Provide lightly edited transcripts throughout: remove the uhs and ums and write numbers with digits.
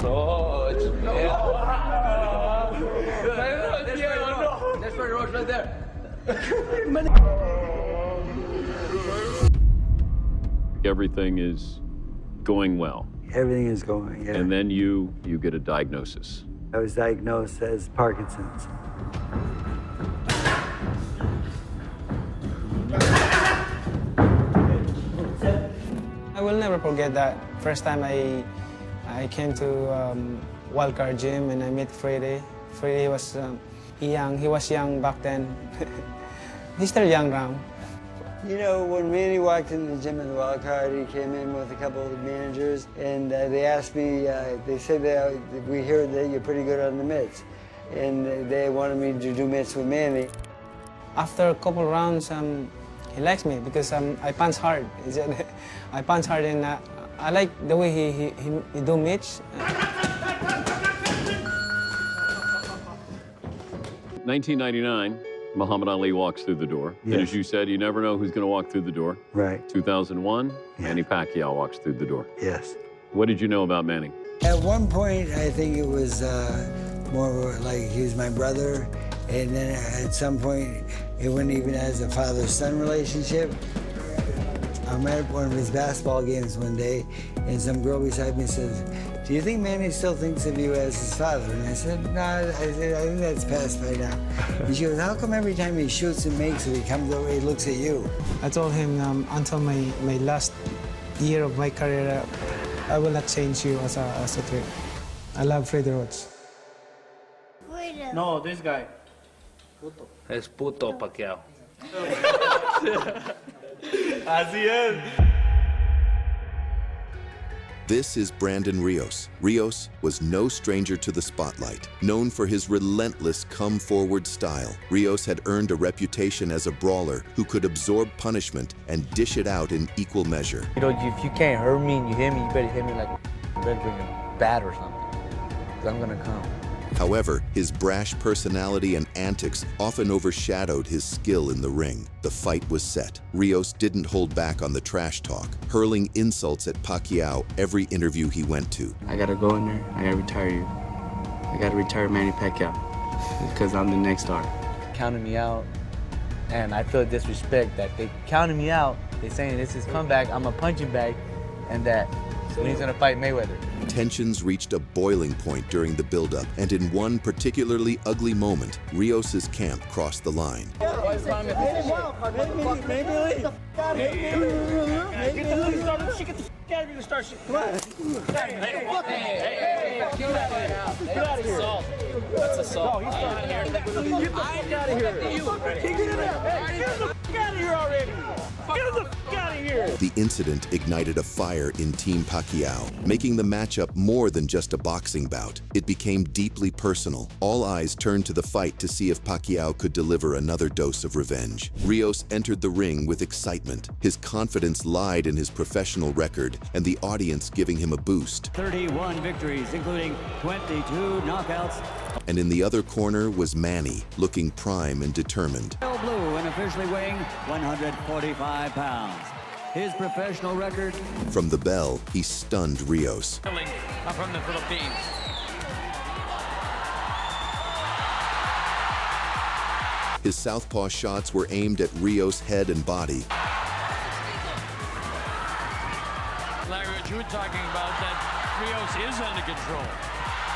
Roach. No. That's right, Roach, right there. Everything is going well. Everything is going, yeah. And then you get a diagnosis. I was diagnosed as Parkinson's. I will never forget that first time I came to Wildcard Gym and I met Freddy. Freddy was young. He was young back then. He's still young now. You know, when Manny walked in the gym at the Wildcard, he came in with a couple of managers, and they asked me, they said that we heard that you're pretty good on the mitts, and they wanted me to do mitts with Manny. After a couple rounds, he likes me because I punch hard. He said, I punch hard, and I like the way he do mitts. 1999, Muhammad Ali walks through the door. Yes. And as you said, you never know who's going to walk through the door. Right. 2001, Yeah. Manny Pacquiao walks through the door. Yes. What did you know about Manny? At one point, I think it was more like he was my brother, and then at some point, it went even as a father-son relationship. I'm at one of his basketball games one day, and some girl beside me says, "Do you think Manny still thinks of you as his father?" And I said, "No, I think that's past by now." And she goes, "How come every time he shoots and makes it, he comes over, he looks at you?" I told him until my last year of my career, I will not change you as a trainer. I love Freddy Roach. No, this guy. Es puto Pacquiao. Así es. This is Brandon Rios. Rios was no stranger to the spotlight. Known for his relentless come-forward style, Rios had earned a reputation as a brawler who could absorb punishment and dish it out in equal measure. You know, if you can't hurt me and you hit me, you better hit me like you better bring a bat or something, because I'm gonna come. However, his brash personality and antics often overshadowed his skill in the ring. The fight was set. Rios didn't hold back on the trash talk, hurling insults at Pacquiao every interview he went to. I gotta go in there, I gotta retire you. I gotta retire Manny Pacquiao, because I'm the next star. Counting me out, and I feel disrespect that they counted me out. They saying this is comeback, I'm a punching bag, and that when he's gonna fight Mayweather. Tensions reached a boiling point during the buildup, and in one particularly ugly moment, Rios's camp crossed the line. The incident ignited a fire in Team Pacquiao, making the matchup more than just a boxing bout. It became deeply personal. All eyes turned to the fight to see if Pacquiao could deliver another dose of revenge. Rios entered the ring with excitement. His confidence lied in his professional record, and the audience giving him a boost. 31 victories, including 22 knockouts. And in the other corner was Manny, looking prime and determined. Blue and officially weighing 145 pounds. His professional record. From the bell, he stunned Rios. I'm from the Philippines. His southpaw shots were aimed at Rios' head and body. Like what you were talking about, that Rios is under control.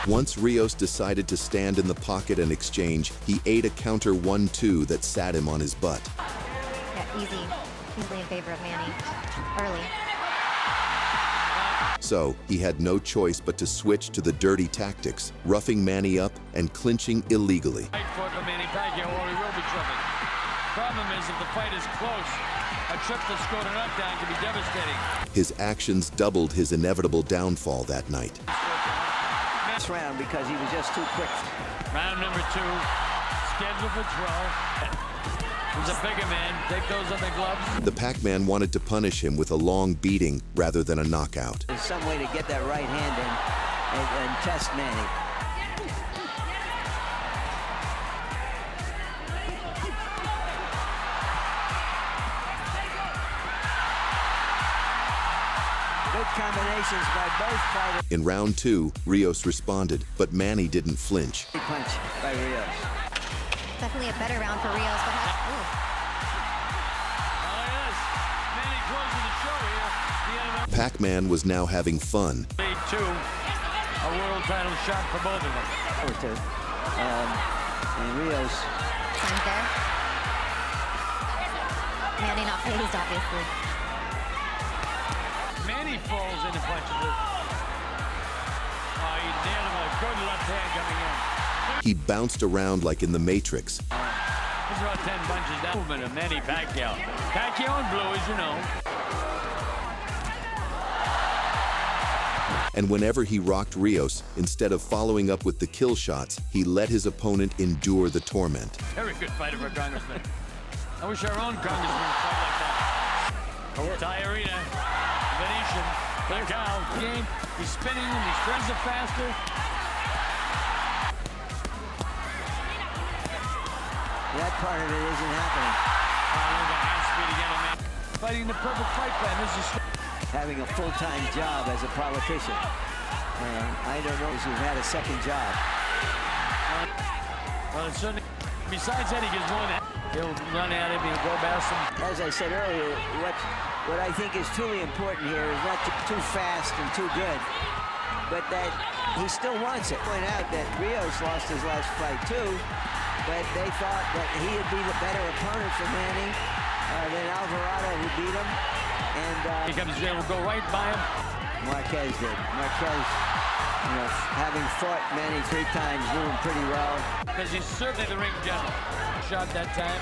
Once Rios decided to stand in the pocket and exchange, he ate a counter 1-2 that sat him on his butt. Yeah, easily in favor of Manny, early. So he had no choice but to switch to the dirty tactics, roughing Manny up and clinching illegally. Fight for Manny Pacquiao or he will be tripping. Problem is, if the fight is close, a trip to score a knockdown can be devastating. His actions doubled his inevitable downfall that night. Round because he was just too quick. Round number 2, scheduled for 12. He's a bigger man. Take those other gloves. The Pac-Man wanted to punish him with a long beating rather than a knockout. There's some way to get that right hand in and test Manny. Good combinations by both fighters. In round 2, Rios responded, but Manny didn't flinch. Punch by Rios. Definitely a better round for Rios, but Manny closing the show here. Pac-Man was now having fun. Lead 2, a world title shot for both of them. And Rios. Time there. Manny not phased, obviously. Manny falls into punches. Oh, he nailed him with a good left hand coming in. He bounced around like in the Matrix. These are about 10 punches. That movement of Manny Pacquiao. Pacquiao in blue, as you know. And whenever he rocked Rios, instead of following up with the kill shots, he let his opponent endure the torment. Very good fighter for a congressman. I wish our own congressman would fight like that. Thai Arena, Venetian, Pacquiao, game. He's spinning and he spreads it faster. That part of it isn't happening. Look at hand speed again, man. Fighting the perfect fight plan. This is Having a full-time job as a politician. I don't know if he's had a second job. well, it's certainly. Besides that, he gets more than he'll run at him. He'll go past him. As I said earlier, what I think is truly important here is not too fast and too good, but that he still wants it. Point out that Rios lost his last fight too, but they thought that he would be the better opponent for Manny than Alvarado, who beat him. And he comes in, will go right by him. Marquez did. Marquez, having fought Manny 3 times, knew him pretty well. Because he's certainly the ring general. Shot that time.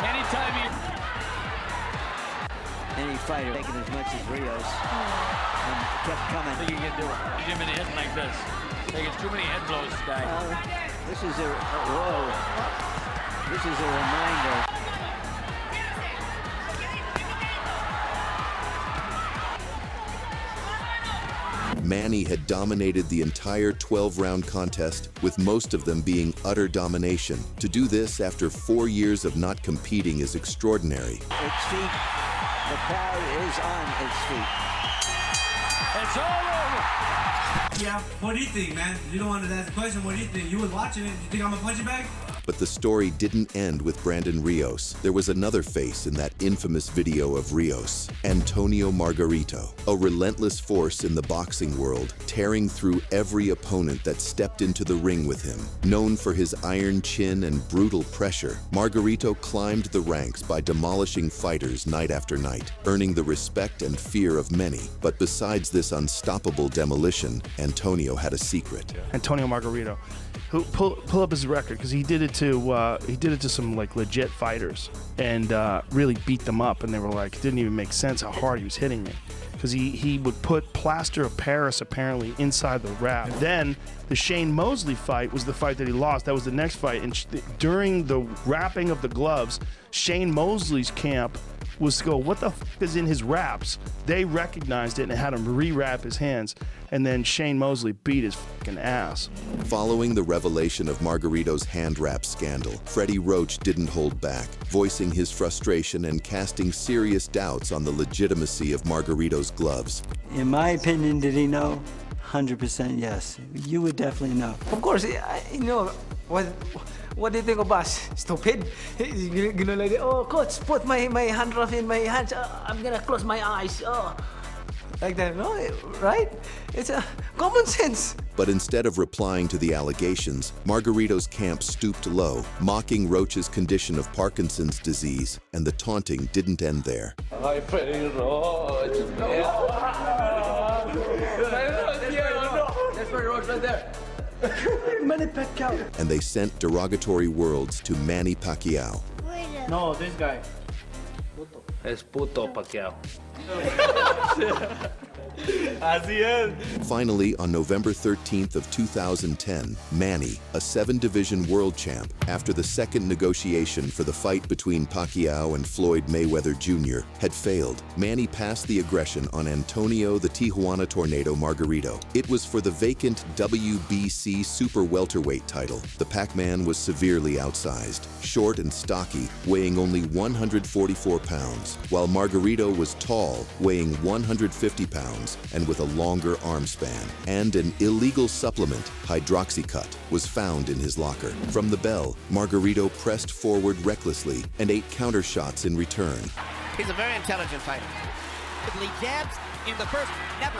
Anytime he... Any fighter taking as much as Rios and kept coming. I think he can do it. Him in the head like this. Taking too many head blows, this guy. This is This is a reminder. Manny had dominated the entire 12-round contest, with most of them being utter domination. To do this after 4 years of not competing is extraordinary. Its feet, the crowd is on its feet. It's all over! Yeah, what do you think, man? You don't want to ask a question, what do you think? You was watching it, you think I'm a punching bag? But the story didn't end with Brandon Rios. There was another face in that infamous video of Rios, Antonio Margarito, a relentless force in the boxing world, tearing through every opponent that stepped into the ring with him. Known for his iron chin and brutal pressure, Margarito climbed the ranks by demolishing fighters night after night, earning the respect and fear of many. But besides this unstoppable demolition, Antonio had a secret. Antonio Margarito, who pull up his record, because he did it to some like legit fighters and really beat them up, and they were like, it didn't even make sense how hard he was hitting me, because he would put plaster of Paris apparently inside the wrap. Then the Shane Mosley fight was the fight that he lost. That was the next fight, and during the wrapping of the gloves, Shane Mosley's camp was to go, what the f is in his wraps? They recognized it and had him re-wrap his hands, and then Shane Mosley beat his fucking ass. Following the revelation of Margarito's hand wrap scandal, Freddy Roach didn't hold back, voicing his frustration and casting serious doubts on the legitimacy of Margarito's gloves. In my opinion, did he know? 100% yes. You would definitely know. Of course, what do you think of us? Stupid? You're gonna like, oh, coach, put my hand rough in my hands. I'm gonna close my eyes. Oh, like that, no? Right? It's common sense. But instead of replying to the allegations, Margarito's camp stooped low, mocking Roach's condition of Parkinson's disease, and the taunting didn't end there. Hi, Freddy Roach. That's Freddy Roach right there. Manny Pacquiao. And they sent derogatory words to Manny Pacquiao. No, this guy. Es puto Pacquiao. Así es. Finally, on November 13th of 2010, Manny, a 7-division world champ, after the second negotiation for the fight between Pacquiao and Floyd Mayweather Jr. had failed, Manny passed the aggression on Antonio the Tijuana Tornado Margarito. It was for the vacant WBC super welterweight title. The Pac-Man was severely outsized, short and stocky, weighing only 144 pounds, while Margarito was tall, weighing 150 pounds. pounds and with a longer arm span. And an illegal supplement, hydroxycut, was found in his locker. From the bell, Margarito pressed forward recklessly and ate counter shots in return. He's a very intelligent fighter. Jabs in the first, never.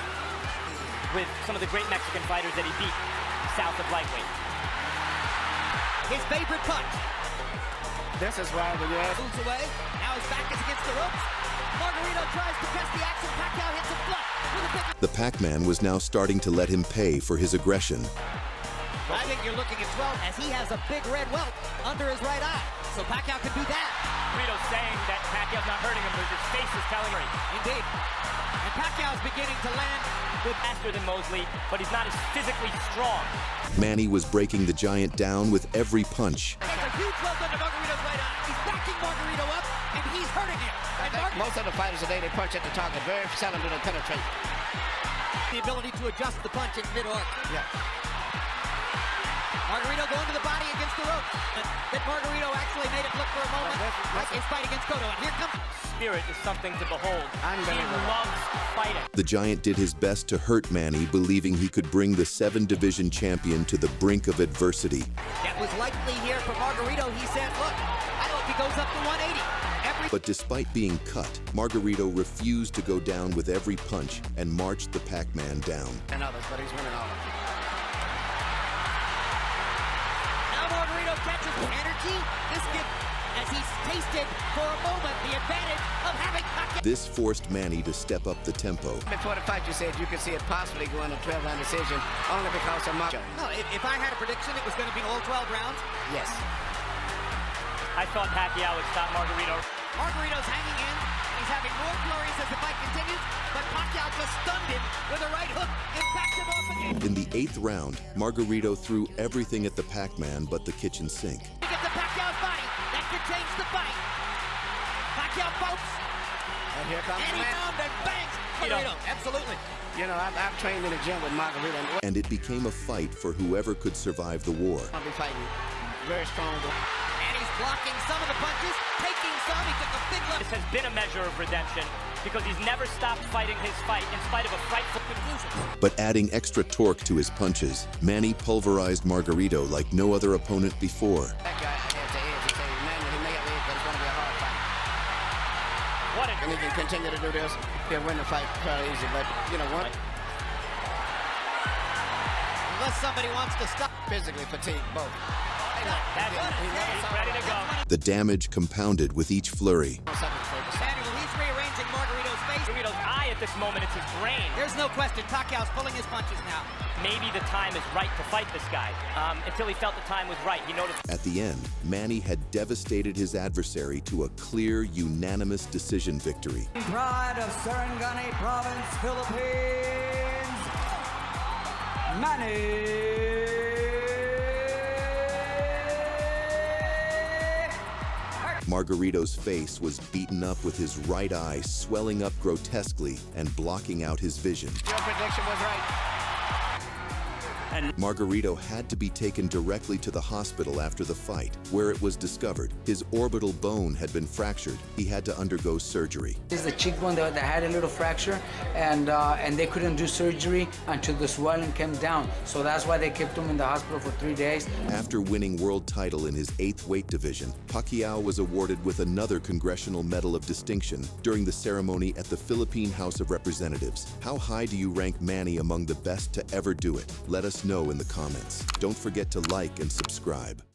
With some of the great Mexican fighters that he beat south of lightweight. His favorite punch. This is why the moves away. Now his back is against the ropes. Margarito tries to press the action. Pacquiao hits him flush with a big... The Pac-Man was now starting to let him pay for his aggression. I think you're looking at 12 as he has a big red welt under his right eye. So Pacquiao can do that. Margarito's saying that Pacquiao's not hurting him, but his face is telling me. Indeed. And Pacquiao's beginning to land with faster than Mosley, but he's not as physically strong. Manny was breaking the giant down with every punch. That's a huge welt under Margarito's right eye. He's backing Margarito up, and he's hurting him. And most of the fighters today, they punch at the target. Very seldom do they penetrate. The ability to adjust the punch in mid-arc. Yeah. Margarito going to the body against the rope. That Margarito actually made it look for a moment like his fight against Cotto. And here comes... Spirit is something to behold. He loves fighting. The Giant did his best to hurt Manny, believing he could bring the 7-division champion to the brink of adversity. That was likely here for Margarito. He said, look, I hope he goes up to 180. But despite being cut, Margarito refused to go down with every punch and marched the Pac-Man down. And others, but he's winning all of them. Now Margarito catches energy. This gives, as he's tasted for a moment, the advantage of having Pacquiao. This forced Manny to step up the tempo. Before the fight, you said you could see it possibly going to 12-round decision, only because of Marco. No, if I had a prediction, it was going to be all 12 rounds. Yes. I thought Pacquiao would stop Margarito. Margarito's hanging in. He's having more flurries as the fight continues, but Pacquiao just stunned him with a right hook and backed him off again. In the 8th round, Margarito threw everything at the Pac-Man but the kitchen sink. He gets to Pacquiao's body. That could change the fight. Pacquiao boats. And here comes and he found and bangs Margarito. Absolutely. You know, I've trained in the gym with Margarito. And it became a fight for whoever could survive the war. I'll be fighting very strong. And he's blocking some of the punches, taking some. He took a big left. This has been a measure of redemption because he's never stopped fighting his fight in spite of a frightful conclusion. But adding extra torque to his punches, Manny pulverized Margarito like no other opponent before. That guy has the edge. He said, man, he may have edge, but it's going to be a hard fight. And he can continue to do this. He'll win the fight fairly easy, but you know what? Unless somebody wants to stop. Physically fatigued, both. He's ready to go. The damage compounded with each flurry. Samuel, he's rearranging Margarito's face. Margarito's eye at this moment, it's his brain. There's no question. Pacquiao's pulling his punches now. Maybe the time is right to fight this guy. Until he felt the time was right, he noticed. At the end, Manny had devastated his adversary to a clear, unanimous decision victory. Pride of Sarangani Province, Philippines, Manny. Margarito's face was beaten up with his right eye swelling up grotesquely and blocking out his vision. Your prediction was right. And Margarito had to be taken directly to the hospital after the fight, where it was discovered his orbital bone had been fractured. He had to undergo surgery. This is the cheekbone that had a little fracture, and they couldn't do surgery until the swelling came down. So that's why they kept him in the hospital for 3 days. After winning world title in his 8th weight division, Pacquiao was awarded with another Congressional Medal of Distinction during the ceremony at the Philippine House of Representatives. How high do you rank Manny among the best to ever do it? Let us know in the comments. Don't forget to like and subscribe.